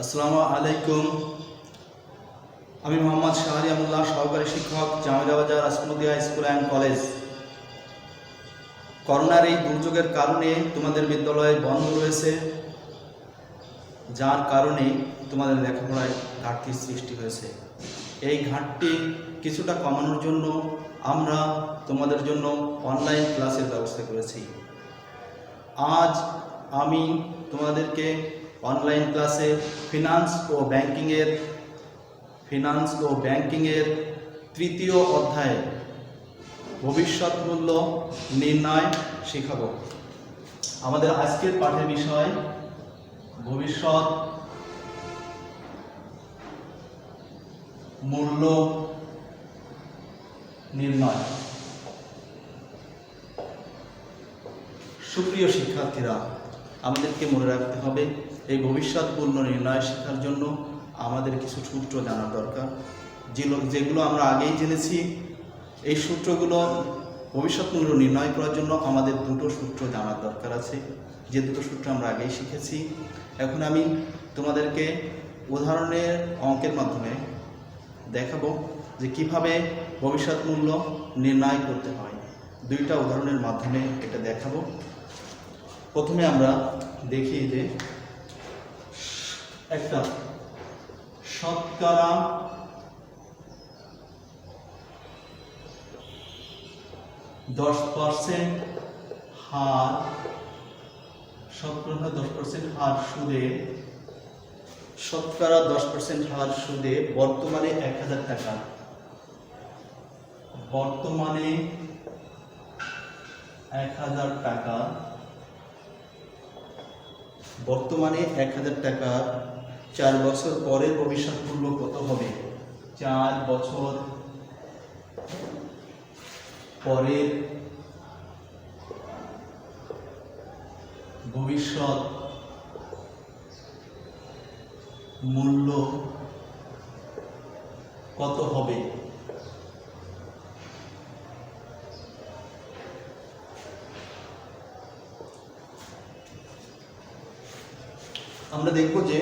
আসসালামু আলাইকুম। আমি মোহাম্মদ শাহরিয়ারুল্লাহ, সহকারী শিক্ষক, জামিলা বাজার আসমুদ্দিয়া স্কুল অ্যান্ড কলেজ। করোনার এই দুর্যোগের কারণে তোমাদের বিদ্যালয় বন্ধ রয়েছে, যার কারণে তোমাদের লেখাপড়ায় ঘাটতির সৃষ্টি হয়েছে। এই ঘাটতি কিছুটা কমানোর জন্য আমরা তোমাদের জন্য অনলাইন ক্লাসের ব্যবস্থা করেছি। আজ আমি তোমাদেরকে অনলাইন ক্লাসে ফিনান্স ও ব্যাংকিংয়ের তৃতীয় অধ্যায়ে ভবিষ্যৎ মূল্য নির্ণয় শেখাব। আমাদের আজকের পাঠের বিষয় ভবিষ্যৎ মূল্য নির্ণয়। সুপ্রিয় শিক্ষার্থীরা, আমাদেরকে মনে রাখতে হবে এই ভবিষ্যৎ মূল্য নির্ণয় শেখার জন্য আমাদের কিছু সূত্র জানা দরকার, যেগুলো আমরা আগেই জেনেছি। এই সূত্রগুলো ভবিষ্যৎ মূল্য নির্ণয় করার জন্য আমাদের দুটো সূত্র জানার দরকার আছে, যে দুটো সূত্র আমরা আগেই শিখেছি। এখন আমি তোমাদেরকে উদাহরণের অঙ্কের মাধ্যমে দেখাবো যে কিভাবে ভবিষ্যৎ মূল্য নির্ণয় করতে হয়। দুইটা উদাহরণের মাধ্যমে এটা দেখাবো। প্রথমে আমরা দেখি যে একটা শতকরা 10% হার, শতকরা 10% হার সুদে, শতকরা 10% হার সুদে বর্তমানে 1000 টাকা, বর্তমানে 1000 টাকা, বর্তমানে 1000 টাকা 4 বছর পরের ভবিষ্যৎ মূল্য কত হবে? 4 বছর পরের ভবিষ্যৎ মূল্য কত হবে? আমরা দেখব যে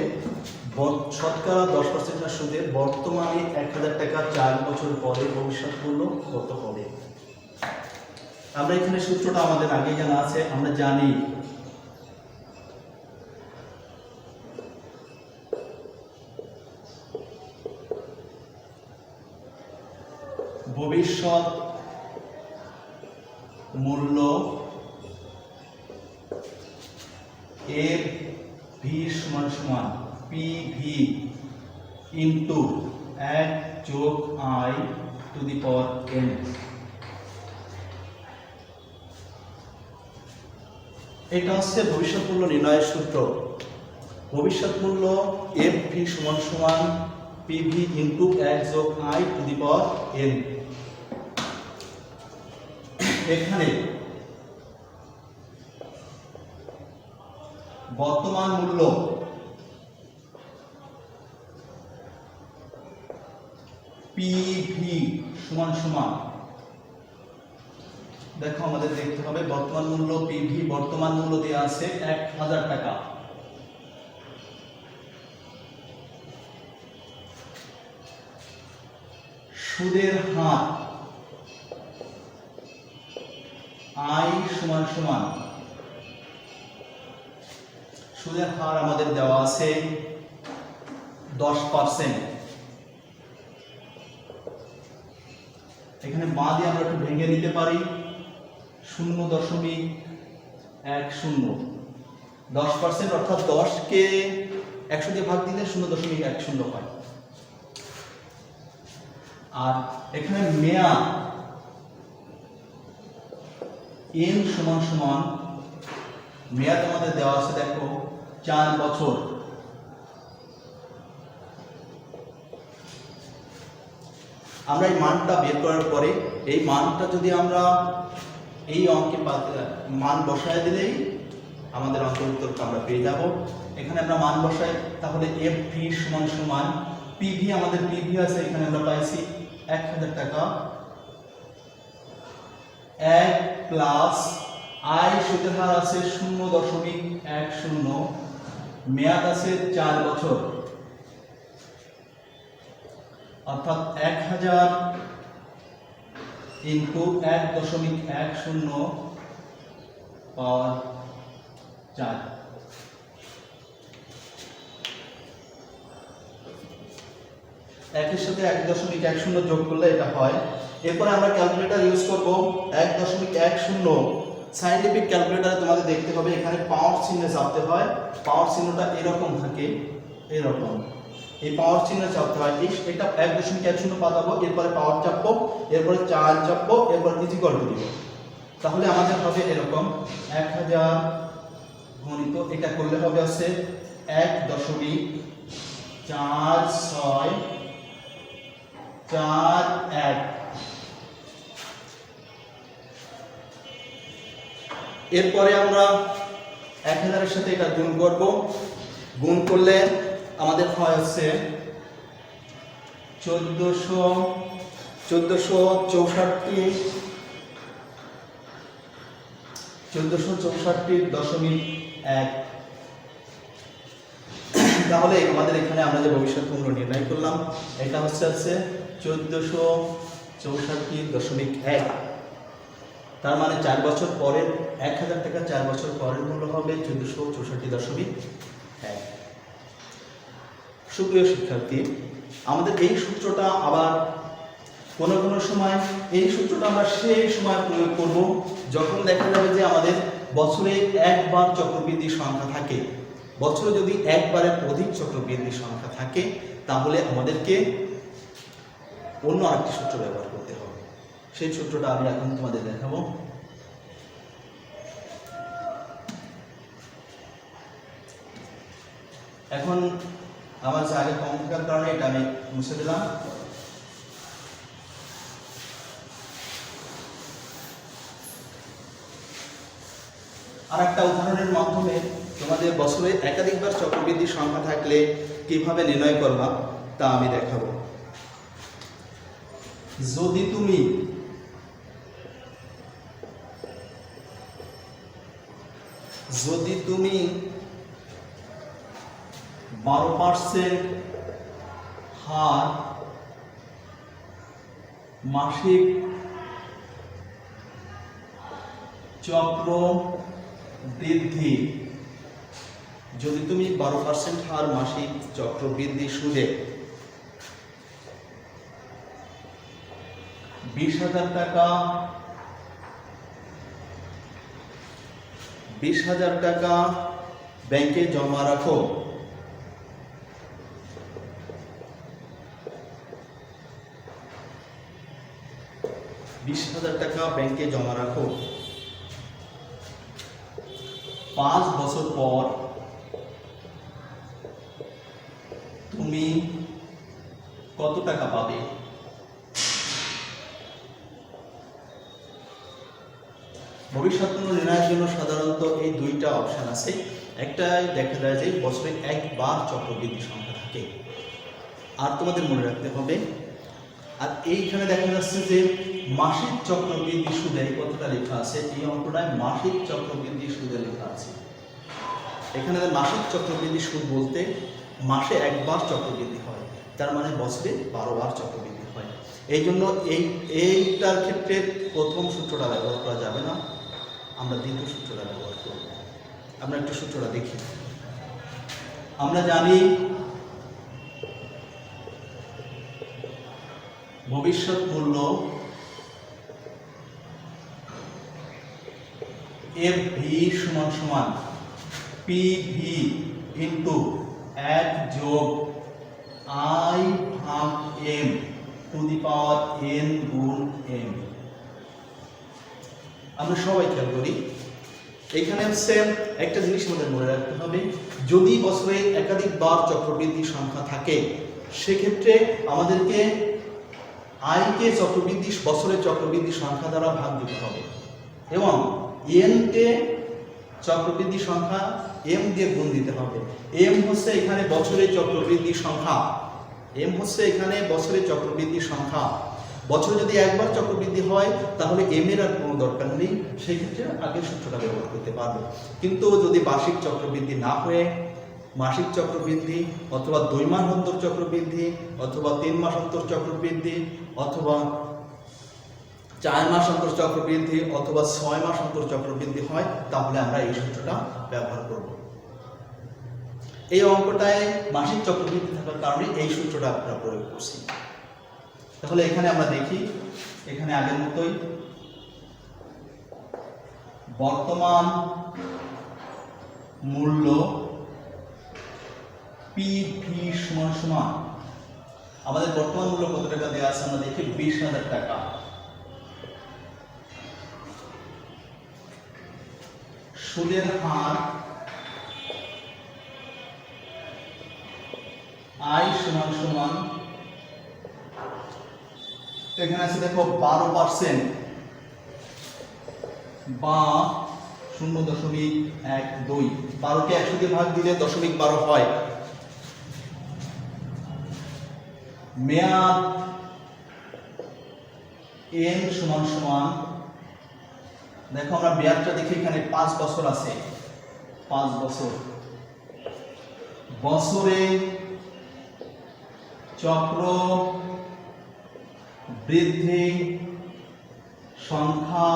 শতকরা 10% সুদে বর্তমানে 1000 টাকা 4 বছর পরে ভবিষ্যৎ মূল্য কত হবে। আমরা এখানে সূত্রটা আমাদের আগে জানা আছে, আমরা জানি ভবিষ্যৎ মূল্য এফ ভি সমান সমান পিভি ইন্টু 1 যোগ I to the power n। এটা হচ্ছে ভবিষ্যৎ মূল্য নির্ণয়ের সূত্র। ভবিষ্যৎ মূল্য এফ ভি সমান সমান পিভি ইন্টু 1 যোগ I to the power n। এখানে বর্তমান মূল্য পিভি সমান সমান, দেখো আমাদের দেখতে হবে বর্তমান মূল্য পিভি, বর্তমান মূল্য দেওয়া আছে 1000 টাকা, সুদের হার আই সমান সমান, সুদের হার আমাদের দেওয়া আছে 10%। এখানে মা দিয়ে আমরা একটু ভেঙে নিতে পারি, 0.10, 10% অর্থাৎ 10কে 100 দিয়ে ভাগ দিলে 0.10 হয়। আর এখানে মেয়াদ n সমান সমান, মেয়াদ আমাদের দেওয়া আছে দেখো 4 বছর। আমরা এই মানটা বের করার পরে এই মানটা যদি আমরা এই অঙ্কে মান বসায় দিলেই আমাদের অঙ্কের উত্তরটা আমরা পেয়ে যাব। এখানে আমরা মান বসাই, তাহলে এফ ভি সমান সমান পিভি, আমাদের পিভি আছে এখানে আমরা পাইছি 1000 টাকা, 1 প্লাস আই সুদের হার আছে 0.10 মেয়াদ আছে 4 বছর, অর্থাৎ 1000 ইনটু 1.10 পাওয়ার 4। একের সাথে 1.10 যোগ করলে এটা হয়। এরপরে আমরা ক্যালকুলেটর ইউজ করব 1.10। সায়েন্টিফিক ক্যালকুলেটরে তোমাদের দেখতে হবে এখানে পাওয়ার চিহ্নে চাপতে হয়। পাওয়ার চিহ্নটা এরকম থাকে, এরকম এই পাওয়ার চিহ্নে চাপতে হয়। এটা 1.10 পাতাবো, এরপরে পাওয়ার চাপবো, এরপরে 4 চাপবো, এরপর ইজিকল টু দিব। তাহলে আমাদের হবে এরকম 1000 গুণিত, এটা করলে হবে আছে 1.4641। এরপরে আমরা 1000 এর সাথে এটা গুণ করব। গুণ করলে আমাদের হয় হচ্ছে 1464.1। তাহলে আমাদের এখানে আমরা যে ভবিষ্যৎ মূল্য নির্ণয় করলাম এটা হচ্ছে 1464.1। তার মানে 4 বছর পরের 1000 টাকা 4 বছর পরের মূল্য হবে 1464.1। সুপ্রিয় শিক্ষার্থী, আমাদের এই সূত্রটা আবার কোনো সময় এই সূত্রটা আমরা সেই সময় প্রয়োগ করব যখন দেখা যাবে যে আমাদের বছরে একবার চক্রবৃদ্ধি সংখ্যা থাকে। বছরে যদি একবারের অধিক চক্রবৃদ্ধি সংখ্যা থাকে তাহলে আমাদেরকে অন্য আরেকটি সূত্র ব্যবহার করতে হবে। সেই সূত্রটা আমি এখন তোমাদের দেখাবো। এখন আমার জায়গা কম থাকার কারণে এটা আমি মুছে দিলাম। আর একটা উদাহরণের মাধ্যমে তোমাদের বছরে একাধিকবার চক্রবৃদ্ধি সংখ্যা থাকলে কিভাবে নির্ণয় করবা তা আমি দেখাবো। যদি তুমি তুমি 12% হার মাসিক চক্র বৃদ্ধি, যদি তুমি 12% হার মাসিক চক্রবৃদ্ধি সুদে 20,000 টাকা ব্যাংকে জমা রাখো, ব্যাংকে জমা রাখো, 5 বছর পর তুমি কত টাকা পাবে? ভবিষ্যৎ মূল্য নির্ণয়ের জন্য সাধারণত এই দুইটা অপশন আছে। একটাই দেখা যায় যে বছরে একবার চক্রবৃদ্ধি সংখ্যা থাকে, আর তোমাদের মনে রাখতে হবে। আর এইখানে দেখা যাচ্ছে যে মাসিক চক্রবৃদ্ধি সুদে কতটা লেখা আছে, এই অঙ্কটায় মাসিক চক্রবৃদ্ধি সুদে লেখা আছে। এখানে মাসিক চক্রবৃদ্ধি সুদ বলতে মাসে একবার চক্রবৃদ্ধি হয়, তার মানে বছরে 12 বার চক্রবৃদ্ধি হয়। এই জন্য এইটার ক্ষেত্রে প্রথম সূত্রটা ব্যবহার করা যাবে না, আমরা দ্বিতীয় সূত্রটা ব্যবহার করব। আমরা একটু সূত্রটা দেখি। আমরা জানি ভবিষ্যৎ মূল্য FV সমান PV ইন্টু 1 যোগ I ভাগ M to the power N গুণ M। আমরা সবাই খেয়াল করি, এখানে সেম একটা জিনিস আমাদের মনে রাখতে হবে, যদি বছরে একাধিকবার চক্রবৃদ্ধি সংখ্যা থাকে সেক্ষেত্রে আমাদেরকে আইকে বছরের চক্রবৃদ্ধি সংখ্যা দ্বারা ভাগ দিতে হবে এবং এনকে চক্রবৃদ্ধি সংখ্যা এম দিয়ে গুণ দিতে হবে। এম হচ্ছে এখানে বছরের চক্রবৃদ্ধি সংখ্যা, বছরে যদি একবার চক্রবৃদ্ধি হয় তাহলে এম এর আর কোনো দরকার নেই, সেই ক্ষেত্রে আগের সূত্রটা ব্যবহার করতে পারবো। কিন্তু যদি বার্ষিক চক্রবৃদ্ধি না হয়ে মাসিক চক্রবৃদ্ধি অথবা 2 মাস অন্তর চক্রবৃদ্ধি অথবা 3 মাস অন্তর চক্রবৃদ্ধি অথবা 4 মাস অন্তর চক্রবৃদ্ধি অথবা 6 মাস অন্তর চক্রবৃদ্ধি হয়, তাহলে আমরা এই সূত্রটা ব্যবহার করব। এই অঙ্কটায় মাসিক চক্রবৃদ্ধি থাকার কারণে এই সূত্রটা আমরা প্রয়োগ করছি। তাহলে এখানে আমরা দেখি, এখানে আগের মতোই বর্তমান মূল্য পিভি সমান সমান, আমাদের বর্তমান মূল্য কত টাকা দেওয়া আছে আমরা দেখি 20,000 টাকা। সুদের হার আই সমান সমান, এখানে আছে দেখো 12% বা 0.12, 12কে 100 দিয়ে ভাগ দিলে 0.12 হয়। মেয়াদ এন সমান সমান, দেখো আমরা মেয়াদটা দেখি এখানে 5 বছর আছে, 5 বছর। বছরে চক্র বৃদ্ধি সংখ্যা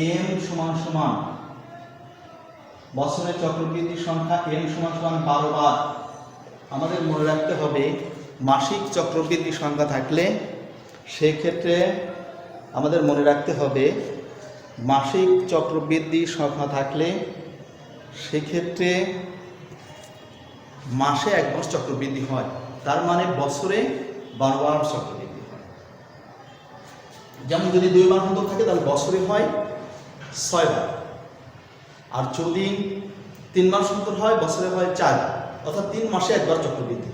এম সমান সমান, বছরের চক্রবৃদ্ধি সংখ্যা এম সমান সমান 12 বার। আমাদের মনে রাখতে হবে মাসিক চক্রবৃদ্ধি সংখ্যা থাকলে সেক্ষেত্রে আমাদের মনে রাখতে হবে মাসিক চক্রবৃদ্ধি সংখ্যা থাকলে সেক্ষেত্রে মাসে 1 বার চক্রবৃদ্ধি হয়, তার মানে বছরে 12 বার চক্রবৃদ্ধি হয়। যেমন যদি 2 বার অন্তর থাকে তাহলে বছরে হয় 6 বার, আর যদি 3 মাস অন্তর হয় বছরে হয় 4 বার, অর্থাৎ 3 মাসে 1 বার চক্রবৃদ্ধি।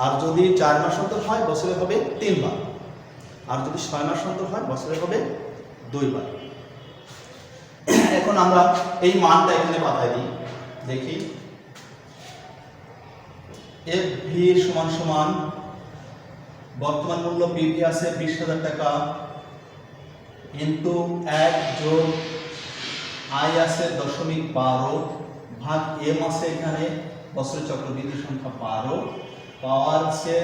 আর যদি 4 মাস অন্তর হয় বছরে হবে 3 বার, আর যদি 6 মাস অন্তর হয় বছরে হবে 2 বার। এখন আমরা এই মানটা এখানে পাঠাই দিই, দেখি এফ ভি সমান সমান বর্তমান মূল্য পিভি আছে 20,000 টাকা ইন্টু 1 যোগ আই আছে 0.12 ভাগ এম আছে এখানে বছরের চক্রবৃদ্ধি সংখ্যা 12, পাওয়ার আছে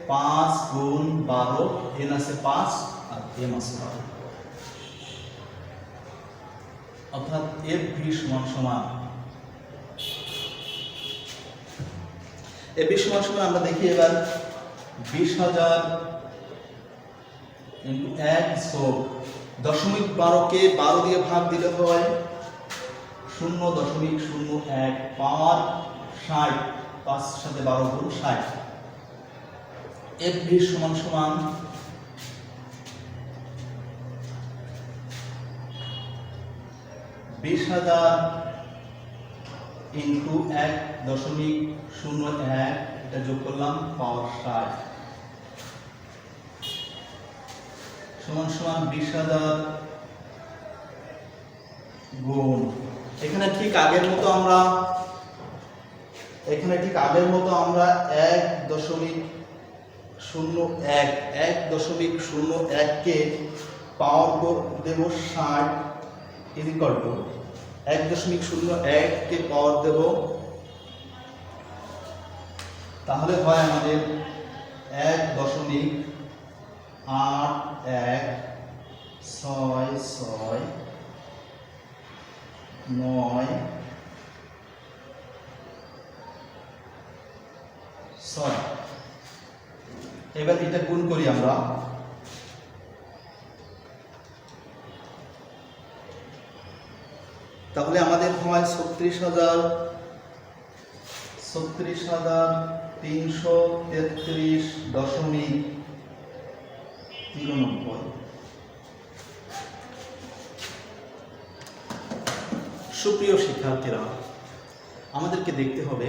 5 গুণ 12, এন আছে 5 আর এম আছে 12, অর্থাৎ এফ ভি সমান সমান এফ ভি সমান সমান আমরা দেখি এবার 20,000 ইন্টু 1 যোগ 0.12কে 12 দিয়ে ভাগ দিলে হয় 0.01 পাওয়ার 60, 5 সাথে 12 গুণ 60। এফ ভি সমান সমান 20,000 ইন্টু 1.01, এটা যোগ করলাম পাওয়ার 60 সমান সমান 20,000 গুণ, এখানে ঠিক আগের মতো আমরা 1.01 কে পাওয়ার দেব 60 ইকুয়াল টু 1.01 কে পাওয়ার দেব, তাহলে হয় আমাদের 1.8696। এবার এটা গুণ করি আমরা, তাহলে আমাদের হয় 36,333.93। সুপ্রিয় শিক্ষার্থীরা, আমাদেরকে দেখতে হবে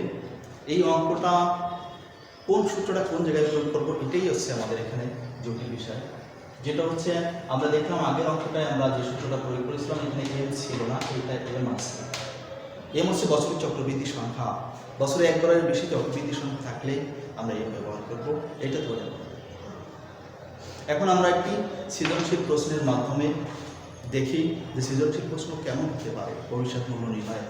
এই অঙ্কটা কোন সূত্রটা কোন জায়গায় প্রয়োগ করবো, এটাই হচ্ছে আমাদের এখানে জটিল বিষয়। যেটা হচ্ছে আমরা দেখলাম আগের অঙ্কটায় আমরা যে সূত্রটা প্রয়োগ করেছিলাম এখানে এম ছিল না, এটা এম আছে। এম হচ্ছে বছরের চক্রবৃদ্ধি সংখ্যা, বছরে 1 বারের বেশি চক্রবৃদ্ধি সংখ্যা থাকলে আমরা এম ব্যবহার করবো, এটা ধরে নেব। এখন আমরা একটি সৃজনশীল প্রশ্নের মাধ্যমে দেখি যে সৃজনশীল প্রশ্ন কেমন হতে পারে ভবিষ্যৎ মূল্য নির্ণয়।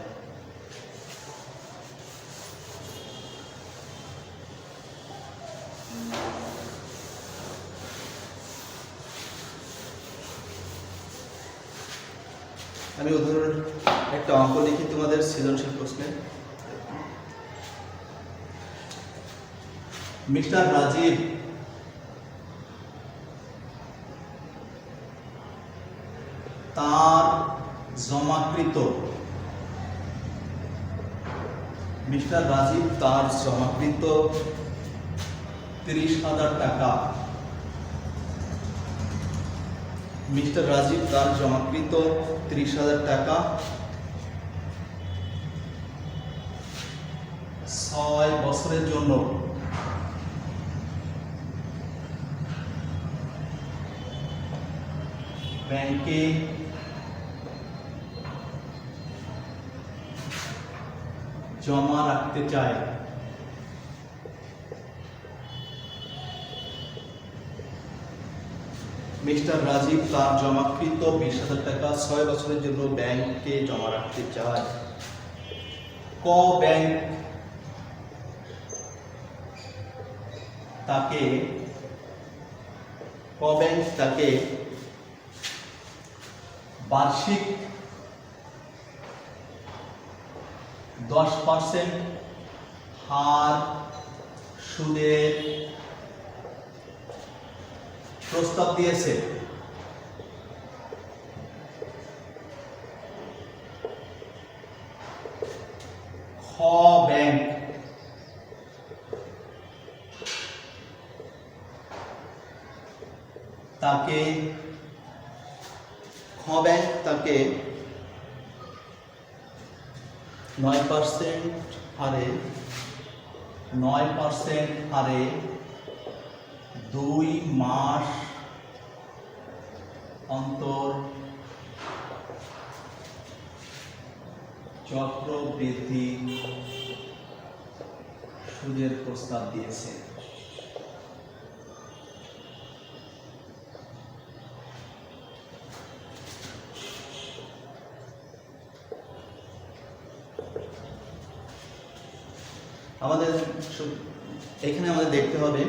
আমি উদাহরণ একটা অঙ্ক লিখি তোমাদের সৃজনশীল প্রশ্নে। মিস্টার রাজীব তার জমাকৃত মিস্টার রাজীব তার জমাকৃত 30,000 টাকা মিস্টার রাজীব তার জমাকৃত 30,000 টাকা 6 বছরের জন্য ব্যাংকে জমা রাখতে চায়। মিস্টার রাজীব তার জমাকৃত 20,000 টাকা 6 বছরের জন্য ব্যাংকে জমা রাখতে চায়। ক ব্যাংক তাকে বার্ষিক 10% হার সুদের প্রস্তাব দিয়েছে। খ ব্যাংক তাকে 9% হারে 2 মাস অন্তর চক্রবৃদ্ধি সুদের প্রস্তাব দিয়েছে। এখানে আমাদের দেখতে হবে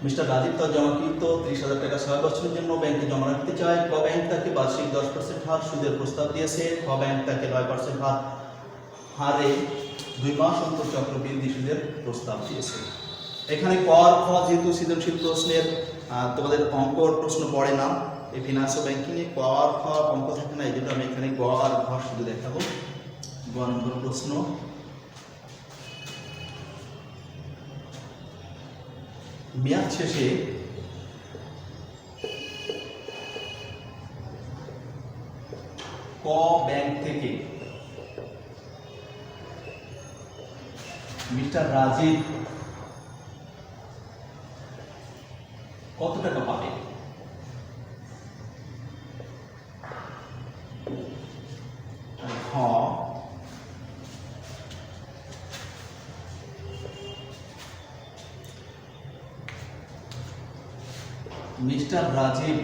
মিস্টার রাজীব তার জমাকৃত 30,000 টাকা 6 বছরের জন্য ব্যাংকে জমা রাখতে চায়। ক ব্যাংক তাকে বার্ষিক 10% হার সুদের প্রস্তাব দিয়েছে। খ ব্যাংক তাকে 9% হারে 2 মাস অন্তর চক্রবৃদ্ধি সুদের প্রস্তাব দিয়েছে। এখানে ক আর খ যেহেতু সৃজনশীল প্রশ্নের তোমাদের অঙ্কর প্রশ্ন পড়ে না, এই ফিনান্স ও ব্যাংকিং এ ক আর খ অঙ্ক থাকে না, এই জন্য আমি এখানে গ আর ঘ শুধু দেখাবো। গ নম্বর প্রশ্ন, মেয়াদ শেষে ক ব্যাংক থেকে মিস্টার রাজীব কত টাকা পাবে? খ মিস্টার রাজীব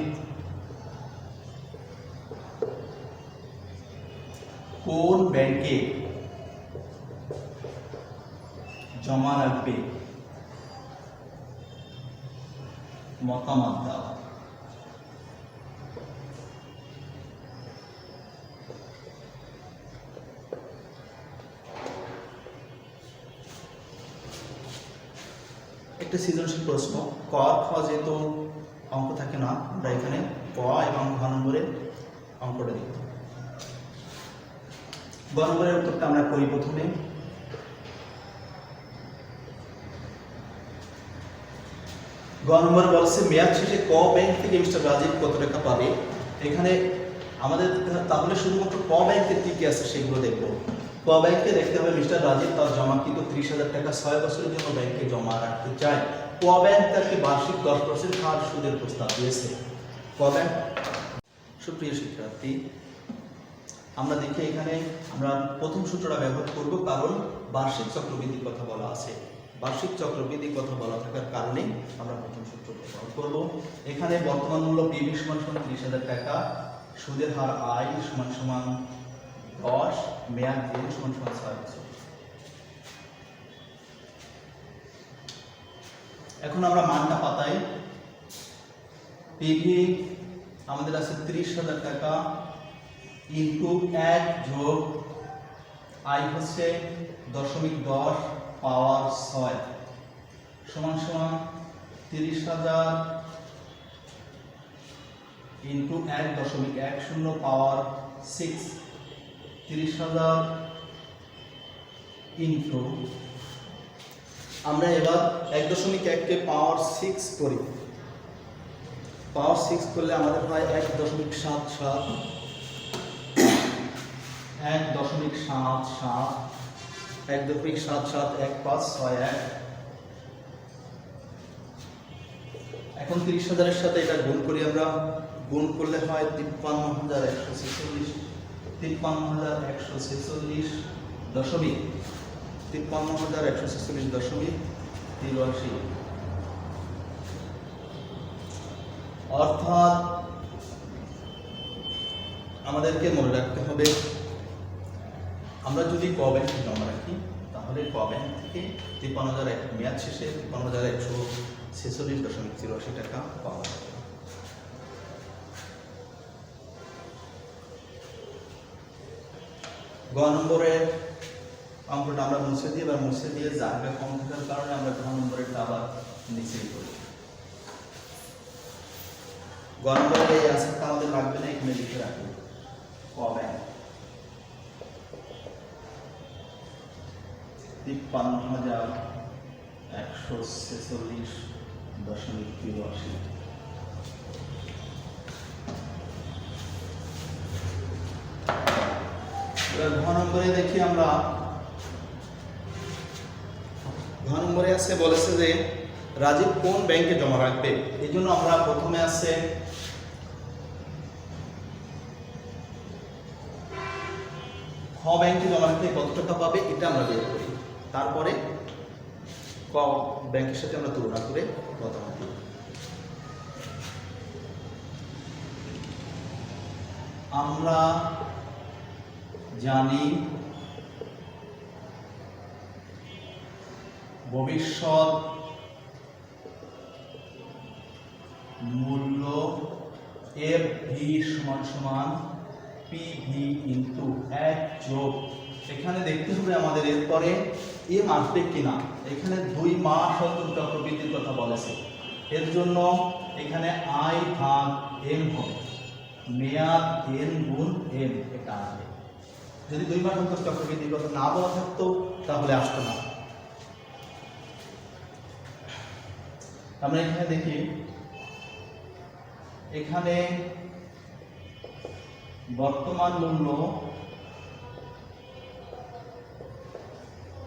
কোন ব্যাংকে জমা রাখবে? মতামত দাও। একটা সৃজনশীল প্রশ্ন, ক আর খ যেহেতু অঙ্ক থাকে না, আমরা এখানে ক এবং ঘ নম্বরে অঙ্কটা দিই। গ নম্বরের উত্তরটা আমরা করি প্রথমে। গ নম্বর বলছে মেয়াদ শেষে ক ব্যাংক থেকে মিস্টার রাজীব কত টাকা পাবে। এখানে আমাদের তাহলে শুধুমাত্র ক ব্যাংকের কি কি আছে সেগুলো দেখবো। ক ব্যাংকে দেখতে হবে মিস্টার রাজীব তার জমাকৃত 30,000 টাকা 6 বছরের জন্য ব্যাংকে জমা রাখতে চায়। ক ব্যাংক তাকে বার্ষিক 10% হার সুদের প্রস্তাব দিয়েছে। ক ব্যাংক। সুপ্রিয় শিক্ষার্থী, আমরা দেখি এখানে আমরা প্রথম সূত্রটা ব্যবহার করব, কারণ বার্ষিক চক্রবৃদ্ধির কথা বলা আছে। বার্ষিক চক্রবৃদ্ধির কথা বলা থাকার কারণে আমরা প্রথম সূত্র ব্যবহার করব। এখানে বর্তমান মূল্য পিবি সমান 30,000 টাকা, সুদের হার আই সমান 10, মেয়াদ এন সমান 6 বছর। এখন আমরা মানটা পাতাই। পিভি আমাদের আছে 30,000 টাকা, ইন্টু 1 যোগ আই হচ্ছে 0.10 পাওয়ার 6 সমান সমান 30,000 ইন্টু 1.10 পাওয়ার 6 30,000 ইন্টু আমরা এবার 1.1 কে পাওয়ার 6 করি। পাওয়ার 6 করলে আমাদের হয় 1.77 1561। এখন 30,000 এর সাথে এটা গুণ করি আমরা, গুণ করলে হয় 53,146 53,146.83। অর্থাৎ আমাদেরকে মনে রাখতে হবে আমরা যদি ক ব্যাংকে জমা রাখি তাহলে ক ব্যাংক থেকে 53,000 মেয়াদ শেষে 53,146.83 টাকা পাওয়া যাবে। গ নম্বরের অঙ্কটা আমরা মুছে দিই, এবার মুছে দিয়ে জায়গা কম থাকার কারণে আমরা ঘ নম্বরেরটা আবার নিচেই করি। গ নম্বরে এই আনসারটা আমাদের লাগবে না, এখানে লিখে রাখবো ক ব্যাংক 53,146.83। ঘ নম্বরে দেখি আমরা, ঘ নম্বরে আছে বলেছে যে রাজীব কোন ব্যাংকে জমা রাখবে। এই জন্য আমরা প্রথমে আছে খ ব্যাংকে জমা রাখলে কত টাকা পাবে এটা আমরা বের করি, তারপরে ক ব্যাংকের সাথে আমরা তুলনা করে কত হবে। আমরা জানি ভবিষ্যৎ মূল্য এফ ভি সমান সমান পি ভি ইন্টু 1 যোগ, এখানে দেখতে হবে আমাদের এরপরে এম আসবে কিনা। এখানে 2 মাস অন্তর চক্রবৃদ্ধির কথা বলেছে, এর জন্য এখানে আই ভাগ এম হবে, মেয়াদ এন গুণ এম এটা আসবে। যদি 2 মাস অন্তর চক্রবৃদ্ধির কথা না বলা থাকতো তাহলে আসতো না। আমরা এখানে দেখি, এখানে বর্তমান মূল্য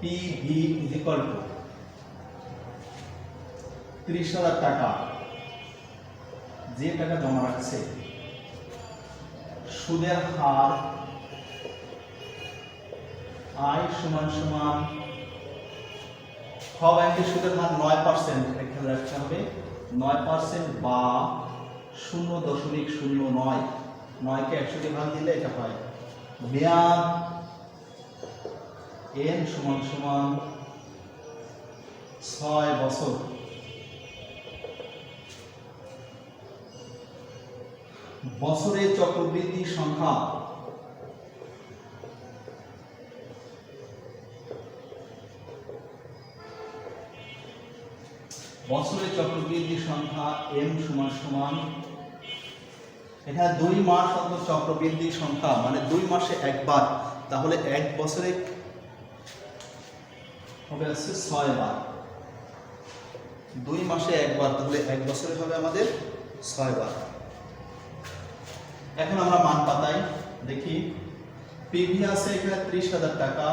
P V is equal to 30,000 টাকা, যে টাকা জমা রাখছে সুদের হার আই সমান সমান খ ব্যাংকের সুদের হার 9%, খেয়াল রাখতে হবে 9% বা 0.09, 9 কে 100 দিয়ে ভাগ দিলে এটা হয়। মেয়াদ এন সমান সমান 6 বছর, বছরের চক্রবৃদ্ধি সংখ্যা এম সমান সমান, এখানে 2 মাস অন্তর চক্রবৃদ্ধি সংখ্যা মানে 2 মাসে একবার, তাহলে 1 বছরে হবে আছে 6 বার, 2 মাসে একবার, তাহলে 1 বছরে হবে আমাদের 6 বার। এখন আমরা মান পাতাই দেখি, পিভি আছে এখানে 30,000 টাকা,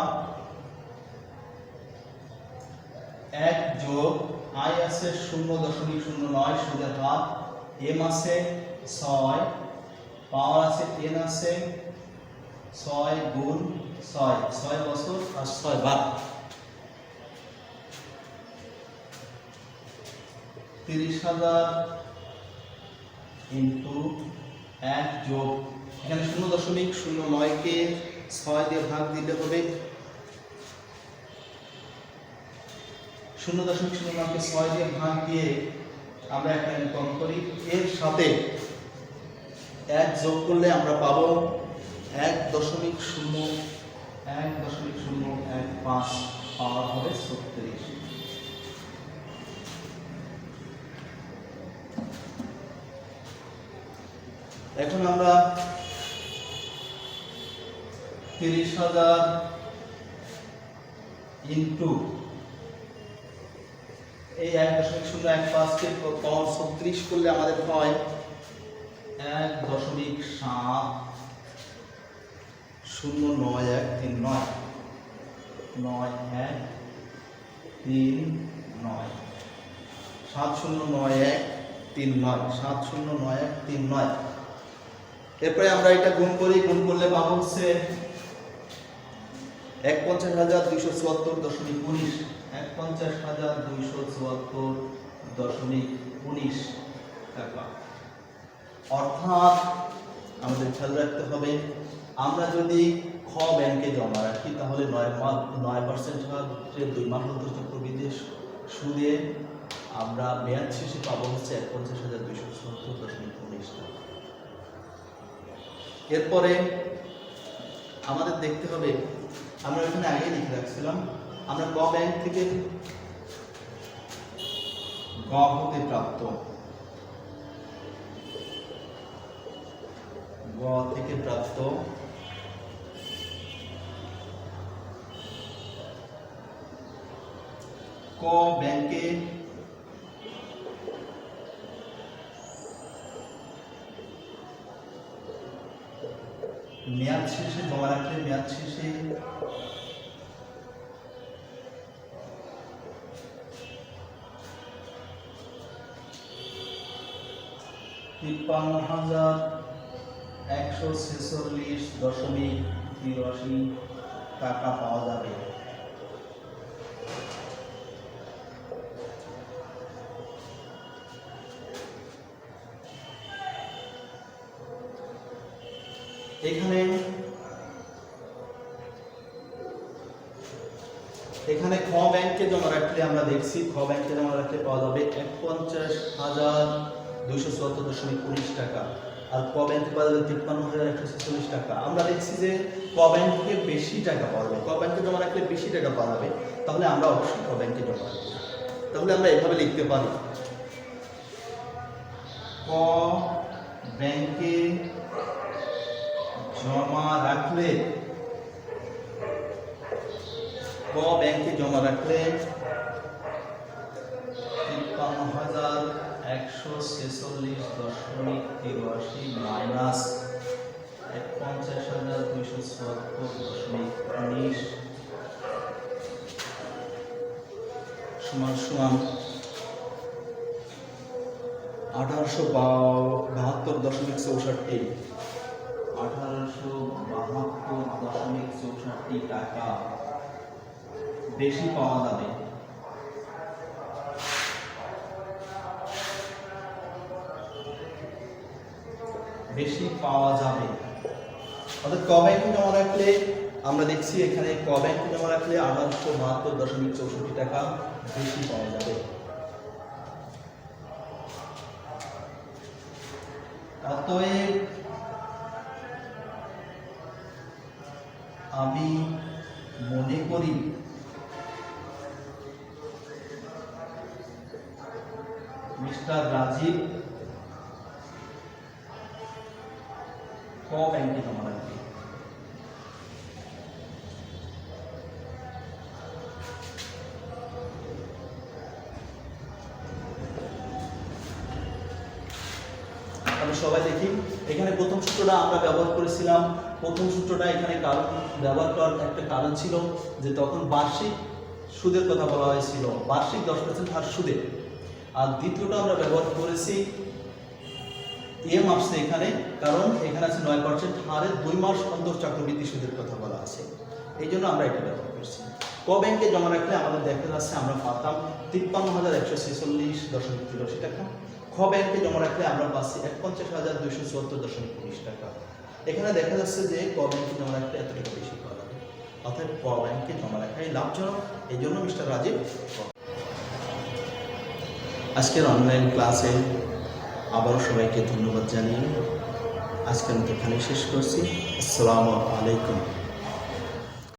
1 যোগ আই আছে 0.09 সুদের হার, এম আছে 6, পাওয়ার আছে এন আছে 6 গুণ 6 বছর আর 6 বার, 30,000 ইন্টু 1 যোগ এখানে 0.09 কে 6 দিয়ে ভাগ দিলে হবে, 0.09 কে 6 দিয়ে ভাগ দিয়ে আমরা এখানে কম করি, এর সাথে 1 যোগ করলে আমরা পাবো 1.015 পাওয়ার হবে 36। এখন আমরা 30,000 ইন্টু এই 1.015 কে পাওয়ার 36 করলে আমাদের হয় 1.09139 709139 এরপরে আমরা এটা গুণ করি, গুণ করলে পাবো হচ্ছে 51,274.19 51,274.19 টাকা। অর্থাৎ আমাদের খেয়াল রাখতে হবে, আমরা যদি খ ব্যাংকে জমা রাখি তাহলে 9% হারে 2 মাস অন্তর চক্রবৃদ্ধি সুদে আমরা মেয়াদ শেষে পাবো হচ্ছে 51,274.19 টাকা। এরপরে আমাদের দেখতে হবে, আমরা এখানে আগে লিখে রাখছিলাম, আমরা গ ব্যাংক থেকে গ হতে প্রাপ্ত ক ব্যাংকে মেয়াদ শেষে জমা রাখলে মেয়াদ শেষে 53,146.83 টাকা পাওয়া যাবে। এখানে খ ব্যাংকে জমা রাখলে আমরা দেখছি, খ ব্যাংকে জমা রাখলে পাওয়া যাবে 51,274.19 টাকা, আর ক ব্যাংকে পাওয়া যাবে 53,146 টাকা। আমরা দেখছি যে ক ব্যাংকে বেশি টাকা পাওয়া যাবে, ক ব্যাংকে জমা রাখলে বেশি টাকা পাওয়া যাবে, তাহলে আমরা অবশ্যই ক ব্যাংকে জমা রাখবো। তাহলে আমরা এভাবে লিখতে পারি, ক ব্যাংকে জমা রাখলে 53,146.83 মাইনাস 51,274.19 সমান 1872.64 টাকা বেশি পাওয়া যাবে। অর্থাৎ ক ব্যাংকে জমা রাখলে আমরা দেখছি, এখানে ক ব্যাংকে জমা রাখলে 1872.64 টাকা বেশি পাওয়া যাবে। অতএব আমি মনে করি মিস্টার রাজীব ক ব্যাংকে জমা রাখবে। সবাই দেখি, এখানে প্রথম সূত্রটা আমরা ব্যবহার করেছিলাম। প্রথম সূত্রটা এখানে কারণ ব্যবহার করার একটা কারণ ছিল যে তখন বার্ষিক সুদের কথা বলা হয়েছিল, বার্ষিক 10% হার সুদে। আর দ্বিতীয়টা আমরা ব্যবহার করেছি এম আসছে এখানে, কারণ এখানে আছে 9% হারে 2 মাস অন্তর চক্রবৃদ্ধি সুদের কথা বলা আছে, এই জন্য আমরা এটা ব্যবহার করছি। ক ব্যাংকে জমা রাখলে আমাদের দেখা যাচ্ছে আমরা পাতাম 53,146.83 টাকা। খ ব্যাংকে জমা রাখলে আমরা পাচ্ছি 51,274.19 টাকা। এখানে দেখা যাচ্ছে যে ক ব্যাংকে জমা রাখলে এত টাকা বেশি পাওয়া যাবে, অর্থাৎ ক ব্যাংকে জমা রাখাই লাভজনক। এই জন্য মিস্টার রাজীব আজকের অনলাইন ক্লাসে আবারও সবাইকে ধন্যবাদ জানিয়ে আজকের মতো এখানেই শেষ করছি। আসসালামু আলাইকুম।